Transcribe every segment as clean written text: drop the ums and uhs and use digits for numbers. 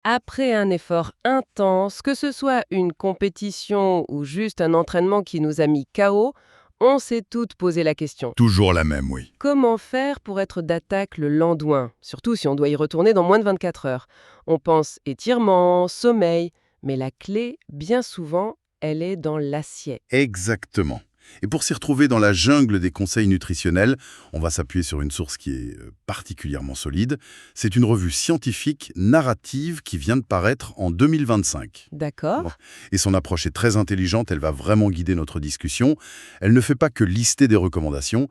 Après un effort intense, que ce soit une compétition ou juste un entraînement qui nous a mis KO, on s'est toutes posé la question. Toujours la même, oui. Comment faire pour être d'attaque le lendemain, surtout si on doit y retourner dans moins de 24 heures? On pense étirement, sommeil, mais la clé, bien souvent, elle est dans l'assiette. Exactement. Et pour s'y retrouver dans la jungle des conseils nutritionnels, on va s'appuyer sur une source qui est particulièrement solide. C'est une revue scientifique narrative qui vient de paraître en 2025. Bon. D'accord? Et son approche est très intelligente, elle va vraiment guider notre discussion. Elle ne fait pas que lister des recommandations,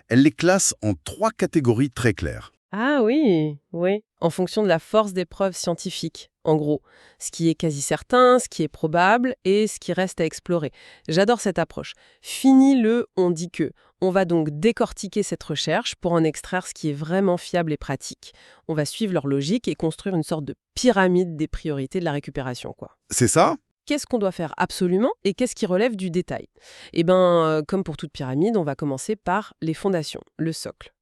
elle les classe en 3 catégories très claires. Ah oui, oui. En fonction de la force des preuves scientifiques, en gros. Ce qui est quasi certain, ce qui est probable et ce qui reste à explorer. J'adore cette approche. Fini le on dit que. On va donc décortiquer cette recherche pour en extraire ce qui est vraiment fiable et pratique. On va suivre leur logique et construire une sorte de pyramide des priorités de la récupération, quoi. C'est ça? Qu'est-ce qu'on doit faire absolument et qu'est-ce qui relève du détail? Comme pour toute pyramide, on va commencer par les fondations, le socle.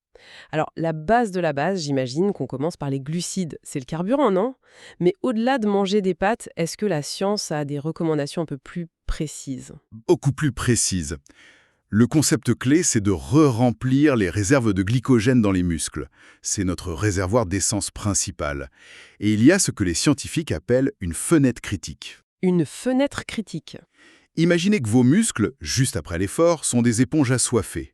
Alors, la base de la base, j'imagine qu'on commence par les glucides. C'est le carburant, non? Mais au-delà de manger des pâtes, est-ce que la science a des recommandations un peu plus précises? Beaucoup plus précise. Le concept clé, c'est de re-remplir les réserves de glycogène dans les muscles. C'est notre réservoir d'essence principale. Et il y a ce que les scientifiques appellent une fenêtre critique. Une fenêtre critique. Imaginez que vos muscles, juste après l'effort, sont des éponges assoiffées.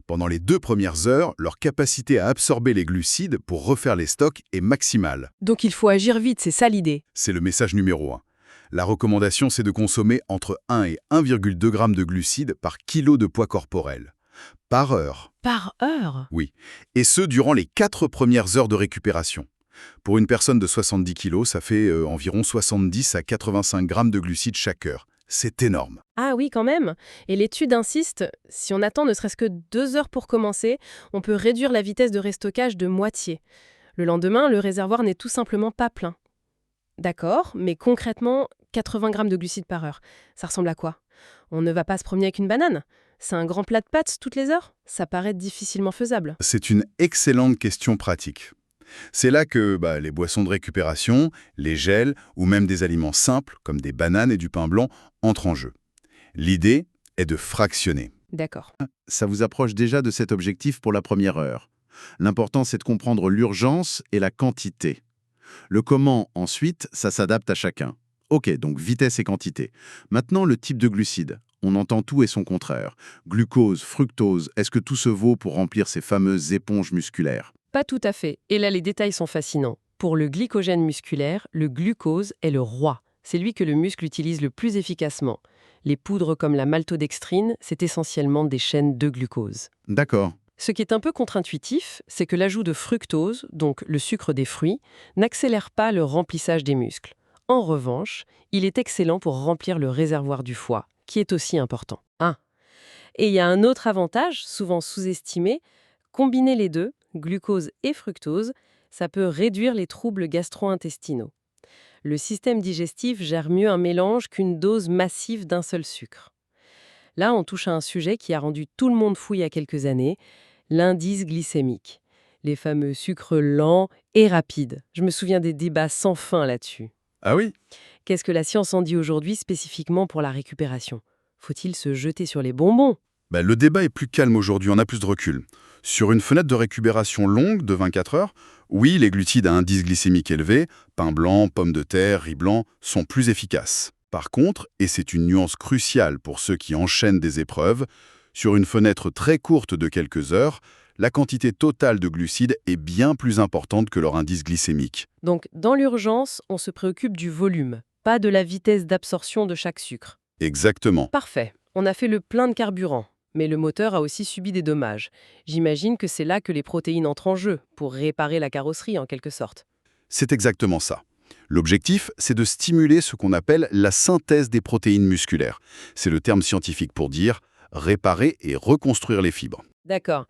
Pendant les 2 premières heures, leur capacité à absorber les glucides pour refaire les stocks est maximale. Donc il faut agir vite, c'est ça l'idée. C'est le message numéro 1. La recommandation, c'est de consommer entre 1 et 1,2 g de glucides par kilo de poids corporel. Par heure. Par heure? Oui, et ce durant les 4 premières heures de récupération. Pour une personne de 70 kg, ça fait environ 70 à 85 grammes de glucides chaque heure. C'est énorme. Ah oui, quand même. Et l'étude insiste, si on attend ne serait-ce que 2 heures pour commencer, on peut réduire la vitesse de restockage de moitié. Le lendemain, le réservoir n'est tout simplement pas plein. D'accord, mais concrètement, 80 grammes de glucides par heure, ça ressemble à quoi? On ne va pas se promener avec une banane? C'est un grand plat de pâtes toutes les heures? Ça paraît difficilement faisable. C'est une excellente question pratique. C'est là que les boissons de récupération, les gels ou même des aliments simples comme des bananes et du pain blanc entrent en jeu. L'idée est de fractionner. D'accord. Ça vous approche déjà de cet objectif pour la première heure. L'important, c'est de comprendre l'urgence et la quantité. Le comment, ensuite, ça s'adapte à chacun. Ok, donc vitesse et quantité. Maintenant, le type de glucides. On entend tout et son contraire. Glucose, fructose, est-ce que tout se vaut pour remplir ces fameuses éponges musculaires? Pas tout à fait. Et là, les détails sont fascinants. Pour le glycogène musculaire, le glucose est le roi. C'est lui que le muscle utilise le plus efficacement. Les poudres comme la maltodextrine, c'est essentiellement des chaînes de glucose. D'accord. Ce qui est un peu contre-intuitif, c'est que l'ajout de fructose, donc le sucre des fruits, n'accélère pas le remplissage des muscles. En revanche, il est excellent pour remplir le réservoir du foie, qui est aussi important. Ah. Et il y a un autre avantage, souvent sous-estimé, combiner les deux, glucose et fructose, ça peut réduire les troubles gastro-intestinaux. Le système digestif gère mieux un mélange qu'une dose massive d'un seul sucre. Là, on touche à un sujet qui a rendu tout le monde fou il y a quelques années, l'indice glycémique. Les fameux sucres lents et rapides. Je me souviens des débats sans fin là-dessus. Ah oui? Qu'est-ce que la science en dit aujourd'hui spécifiquement pour la récupération? Faut-il se jeter sur les bonbons? Le débat est plus calme aujourd'hui, on a plus de recul. Sur une fenêtre de récupération longue de 24 heures, oui, les glucides à indice glycémique élevé, pain blanc, pommes de terre, riz blanc, sont plus efficaces. Par contre, et c'est une nuance cruciale pour ceux qui enchaînent des épreuves, sur une fenêtre très courte de quelques heures, la quantité totale de glucides est bien plus importante que leur indice glycémique. Donc, dans l'urgence, on se préoccupe du volume, pas de la vitesse d'absorption de chaque sucre. Exactement. Parfait. On a fait le plein de carburant, mais le moteur a aussi subi des dommages. J'imagine que c'est là que les protéines entrent en jeu, pour réparer la carrosserie en quelque sorte. C'est exactement ça. L'objectif, c'est de stimuler ce qu'on appelle la synthèse des protéines musculaires. C'est le terme scientifique pour dire réparer et reconstruire les fibres. D'accord.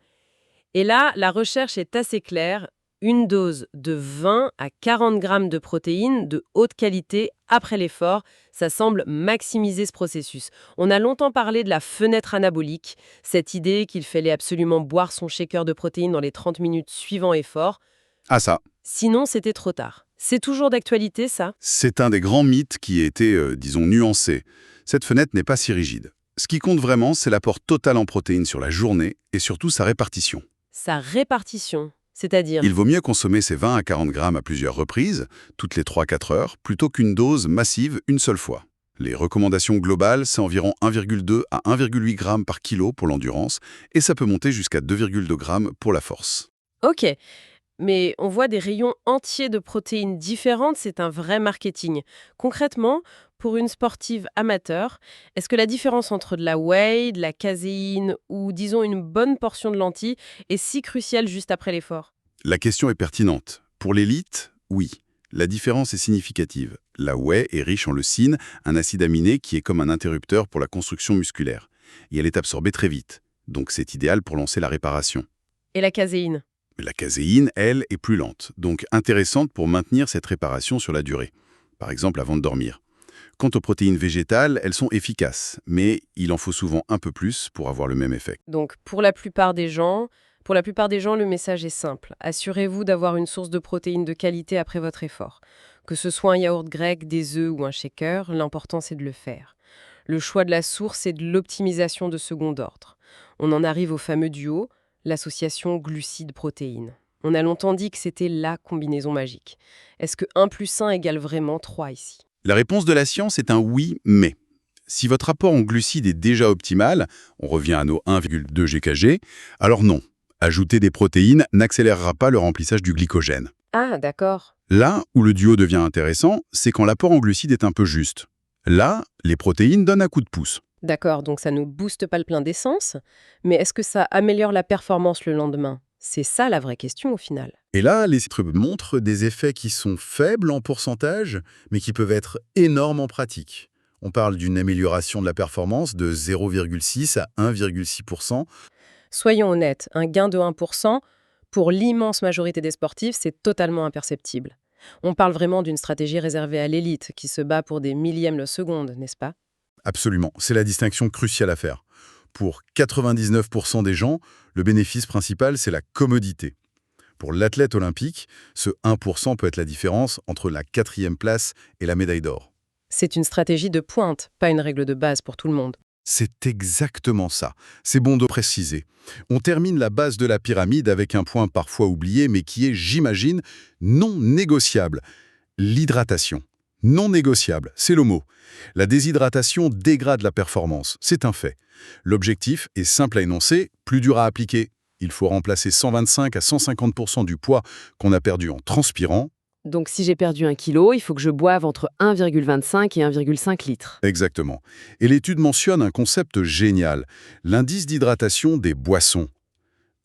Et là, la recherche est assez claire. Une dose de 20 à 40 grammes de protéines de haute qualité après l'effort, ça semble maximiser ce processus. On a longtemps parlé de la fenêtre anabolique, cette idée qu'il fallait absolument boire son shaker de protéines dans les 30 minutes suivant effort. Ah ça, Sinon, c'était trop tard. C'est toujours d'actualité, ça? C'est un des grands mythes qui a été, disons, nuancé. Cette fenêtre n'est pas si rigide. Ce qui compte vraiment, c'est l'apport total en protéines sur la journée et surtout sa répartition. Sa répartition, c'est-à-dire? Il vaut mieux consommer ces 20 à 40 grammes à plusieurs reprises, toutes les 3-4 heures, plutôt qu'une dose massive une seule fois. Les recommandations globales, c'est environ 1,2 à 1,8 grammes par kilo pour l'endurance, et ça peut monter jusqu'à 2,2 grammes pour la force. Ok, mais on voit des rayons entiers de protéines différentes, c'est un vrai marketing. Concrètement, pour une sportive amateur, est-ce que la différence entre de la whey, de la caséine ou disons une bonne portion de lentilles est si cruciale juste après l'effort? La question est pertinente. Pour l'élite, oui. La différence est significative. La whey est riche en leucine, un acide aminé qui est comme un interrupteur pour la construction musculaire. Et elle est absorbée très vite. Donc c'est idéal pour lancer la réparation. Et la caséine? Mais la caséine, elle, est plus lente, donc intéressante pour maintenir cette réparation sur la durée, par exemple avant de dormir. Quant aux protéines végétales, elles sont efficaces, mais il en faut souvent un peu plus pour avoir le même effet. Donc pour la plupart des gens, le message est simple. Assurez-vous d'avoir une source de protéines de qualité après votre effort. Que ce soit un yaourt grec, des œufs ou un shaker, l'important c'est de le faire. Le choix de la source est de l'optimisation de second ordre. On en arrive au fameux duo, l'association glucides-protéines. On a longtemps dit que c'était la combinaison magique. Est-ce que 1 plus 1 égale vraiment 3 ici? La réponse de la science est un oui, mais. Si votre rapport en glucides est déjà optimal, on revient à nos 1,2 GKG, alors non. Ajouter des protéines n'accélérera pas le remplissage du glycogène. Ah, d'accord. Là où le duo devient intéressant, c'est quand l'apport en glucides est un peu juste. Là, les protéines donnent un coup de pouce. D'accord, donc ça ne booste pas le plein d'essence, mais est-ce que ça améliore la performance le lendemain? C'est ça la vraie question au final. Et là, les études montrent des effets qui sont faibles en pourcentage, mais qui peuvent être énormes en pratique. On parle d'une amélioration de la performance de 0,6 à 1,6%. Soyons honnêtes, un gain de 1%, pour l'immense majorité des sportifs, c'est totalement imperceptible. On parle vraiment d'une stratégie réservée à l'élite qui se bat pour des millièmes de seconde, n'est-ce pas? Absolument, c'est la distinction cruciale à faire. Pour 99% des gens, le bénéfice principal, c'est la commodité. Pour l'athlète olympique, ce 1% peut être la différence entre la 4e place et la médaille d'or. C'est une stratégie de pointe, pas une règle de base pour tout le monde. C'est exactement ça. C'est bon de préciser. On termine la base de la pyramide avec un point parfois oublié, mais qui est, j'imagine, non négociable. L'hydratation. Non négociable, c'est le mot. La déshydratation dégrade la performance, c'est un fait. L'objectif est simple à énoncer, plus dur à appliquer. Il faut remplacer 125 à 150% du poids qu'on a perdu en transpirant. Donc si j'ai perdu 1 kilo, il faut que je boive entre 1,25 et 1,5 litres. Exactement. Et l'étude mentionne un concept génial, l'indice d'hydratation des boissons.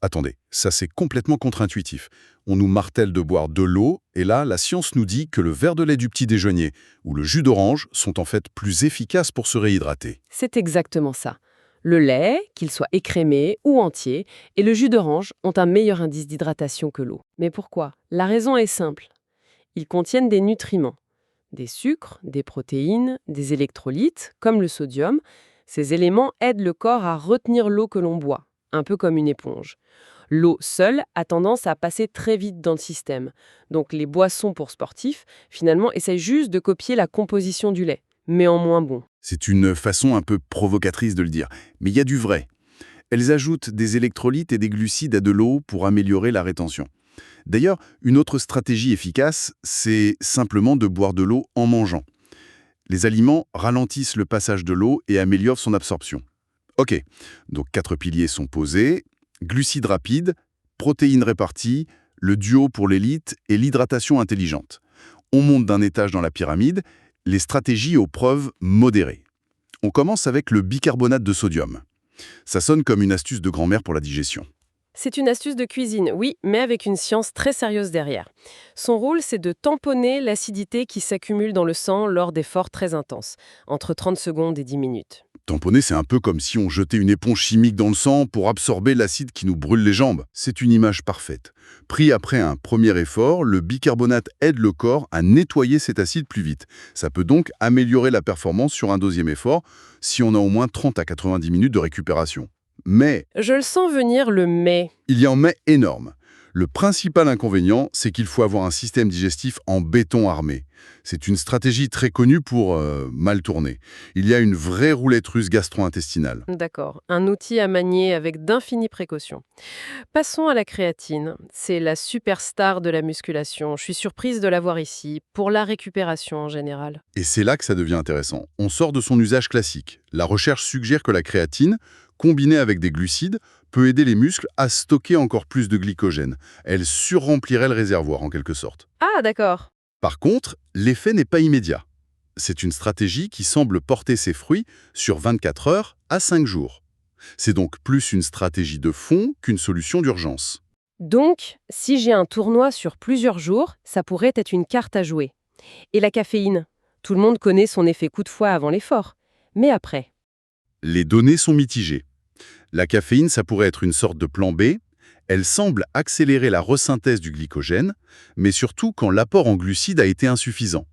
Attendez, ça c'est complètement contre-intuitif. On nous martèle de boire de l'eau, et là, la science nous dit que le verre de lait du petit déjeuner ou le jus d'orange sont en fait plus efficaces pour se réhydrater. C'est exactement ça. Le lait, qu'il soit écrémé ou entier, et le jus d'orange ont un meilleur indice d'hydratation que l'eau. Mais pourquoi? La raison est simple. Ils contiennent des nutriments, des sucres, des protéines, des électrolytes, comme le sodium. Ces éléments aident le corps à retenir l'eau que l'on boit, un peu comme une éponge. L'eau seule a tendance à passer très vite dans le système. Donc les boissons pour sportifs, finalement, essayent juste de copier la composition du lait, mais en moins bon. C'est une façon un peu provocatrice de le dire, mais il y a du vrai. Elles ajoutent des électrolytes et des glucides à de l'eau pour améliorer la rétention. D'ailleurs, une autre stratégie efficace, c'est simplement de boire de l'eau en mangeant. Les aliments ralentissent le passage de l'eau et améliorent son absorption. Ok, donc 4 piliers sont posés, glucides rapides, protéines réparties, le duo pour l'élite et l'hydratation intelligente. On monte d'un étage dans la pyramide, les stratégies aux preuves modérées. On commence avec le bicarbonate de sodium. Ça sonne comme une astuce de grand-mère pour la digestion. C'est une astuce de cuisine, oui, mais avec une science très sérieuse derrière. Son rôle, c'est de tamponner l'acidité qui s'accumule dans le sang lors d'efforts très intenses, entre 30 secondes et 10 minutes. Tamponner, c'est un peu comme si on jetait une éponge chimique dans le sang pour absorber l'acide qui nous brûle les jambes. C'est une image parfaite. Pris après un premier effort, le bicarbonate aide le corps à nettoyer cet acide plus vite. Ça peut donc améliorer la performance sur un deuxième effort si on a au moins 30 à 90 minutes de récupération. Mais Je le sens venir, le mais. il y a un mais énorme. Le principal inconvénient, c'est qu'il faut avoir un système digestif en béton armé. C'est une stratégie très connue pour mal tourner. Il y a une vraie roulette russe gastro-intestinale. D'accord, un outil à manier avec d'infinies précautions. Passons à la créatine. C'est la superstar de la musculation. Je suis surprise de l'avoir ici, pour la récupération en général. Et c'est là que ça devient intéressant. On sort de son usage classique. La recherche suggère que la créatine, combinée avec des glucides, peut aider les muscles à stocker encore plus de glycogène. Elle surremplirait le réservoir en quelque sorte. Ah, d'accord. Par contre, l'effet n'est pas immédiat. C'est une stratégie qui semble porter ses fruits sur 24 heures à 5 jours. C'est donc plus une stratégie de fond qu'une solution d'urgence. Donc, si j'ai un tournoi sur plusieurs jours, ça pourrait être une carte à jouer. Et la caféine? Tout le monde connaît son effet coup de fouet avant l'effort. Mais après? Les données sont mitigées. La caféine, ça pourrait être une sorte de plan B. Elle semble accélérer la resynthèse du glycogène, mais surtout quand l'apport en glucides a été insuffisant.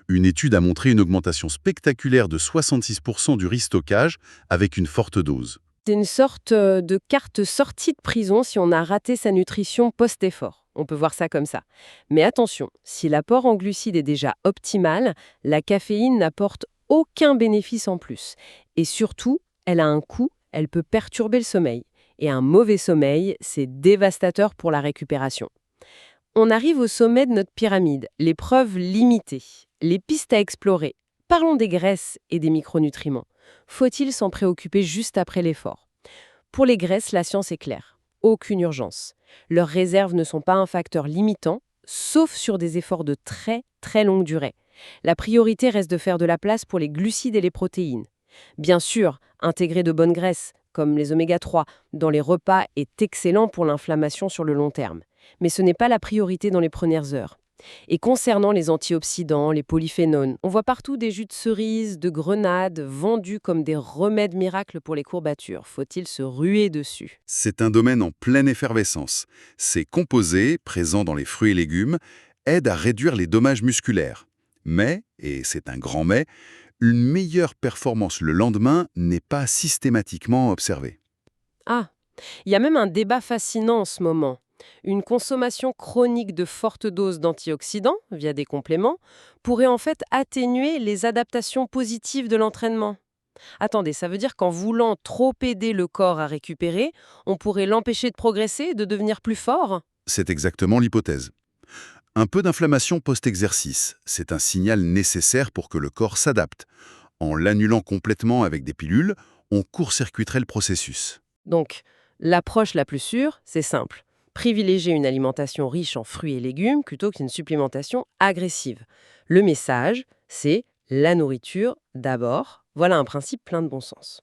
Une étude a montré une augmentation spectaculaire de 66% du restockage avec une forte dose. C'est une sorte de carte sortie de prison si on a raté sa nutrition post-effort. On peut voir ça comme ça. Mais attention, si l'apport en glucides est déjà optimal, la caféine n'apporte aucun bénéfice en plus. Et surtout, elle a un coût, elle peut perturber le sommeil. Et un mauvais sommeil, c'est dévastateur pour la récupération. On arrive au sommet de notre pyramide, les preuves limitées, les pistes à explorer. Parlons des graisses et des micronutriments. Faut-il s'en préoccuper juste après l'effort? Pour les graisses, la science est claire. Aucune urgence. Leurs réserves ne sont pas un facteur limitant, sauf sur des efforts de très, très longue durée. La priorité reste de faire de la place pour les glucides et les protéines. Bien sûr, intégrer de bonnes graisses, comme les oméga 3, dans les repas est excellent pour l'inflammation sur le long terme. Mais ce n'est pas la priorité dans les premières heures. Et concernant les antioxydants, les polyphénols, on voit partout des jus de cerises, de grenades, vendus comme des remèdes miracles pour les courbatures. Faut-il se ruer dessus? C'est un domaine en pleine effervescence. Ces composés, présents dans les fruits et légumes, aident à réduire les dommages musculaires. Mais, et c'est un grand mais, une meilleure performance le lendemain n'est pas systématiquement observée. Ah, il y a même un débat fascinant en ce moment. Une consommation chronique de fortes doses d'antioxydants, via des compléments, pourrait en fait atténuer les adaptations positives de l'entraînement. Attendez, ça veut dire qu'en voulant trop aider le corps à récupérer, on pourrait l'empêcher de progresser et de devenir plus fort? C'est exactement l'hypothèse. Un peu d'inflammation post-exercice, c'est un signal nécessaire pour que le corps s'adapte. En l'annulant complètement avec des pilules, on court-circuiterait le processus. Donc, l'approche la plus sûre, c'est simple. Privilégier une alimentation riche en fruits et légumes plutôt qu'une supplémentation agressive. Le message, c'est la nourriture d'abord. Voilà un principe plein de bon sens.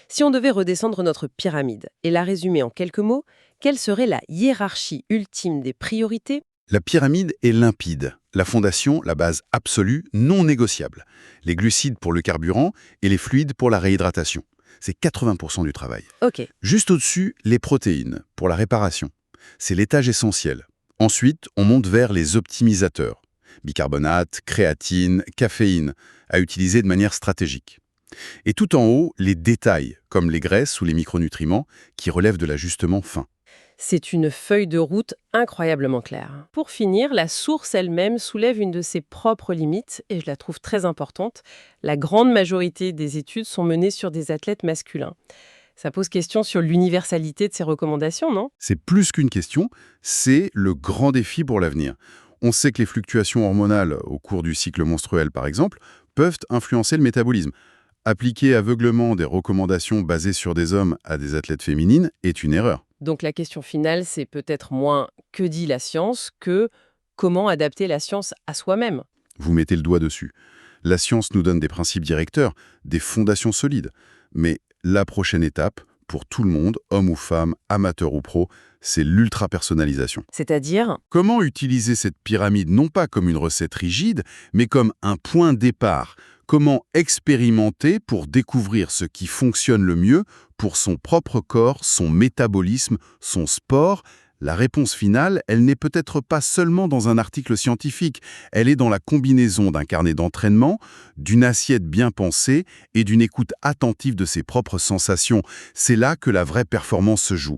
Si on devait redescendre notre pyramide et la résumer en quelques mots, quelle serait la hiérarchie ultime des priorités? La pyramide est limpide. La fondation, la base absolue, non négociable. Les glucides pour le carburant et les fluides pour la réhydratation. C'est 80% du travail. Ok, Juste au-dessus, les protéines, pour la réparation. C'est l'étage essentiel. Ensuite, on monte vers les optimisateurs. Bicarbonate, créatine, caféine, à utiliser de manière stratégique. Et tout en haut, les détails, comme les graisses ou les micronutriments, qui relèvent de l'ajustement fin. c'est une feuille de route incroyablement claire. Pour finir, la source elle-même soulève une de ses propres limites, et je la trouve très importante. La grande majorité des études sont menées sur des athlètes masculins. Ça pose question sur l'universalité de ces recommandations, non? C'est plus qu'une question, c'est le grand défi pour l'avenir. On sait que les fluctuations hormonales au cours du cycle menstruel, par exemple, peuvent influencer le métabolisme. Appliquer aveuglement des recommandations basées sur des hommes à des athlètes féminines est une erreur. Donc la question finale, c'est peut-être moins que dit la science que comment adapter la science à soi-même. Vous mettez le doigt dessus. La science nous donne des principes directeurs, des fondations solides. Mais la prochaine étape, pour tout le monde, homme ou femme, amateur ou pro, c'est l'ultra-personnalisation. C'est-à-dire, Comment utiliser cette pyramide non pas comme une recette rigide, mais comme un point de départ? Comment expérimenter pour découvrir ce qui fonctionne le mieux pour son propre corps, son métabolisme, son sport? La réponse finale, elle n'est peut-être pas seulement dans un article scientifique, elle est dans la combinaison d'un carnet d'entraînement, d'une assiette bien pensée et d'une écoute attentive de ses propres sensations. C'est là que la vraie performance se joue.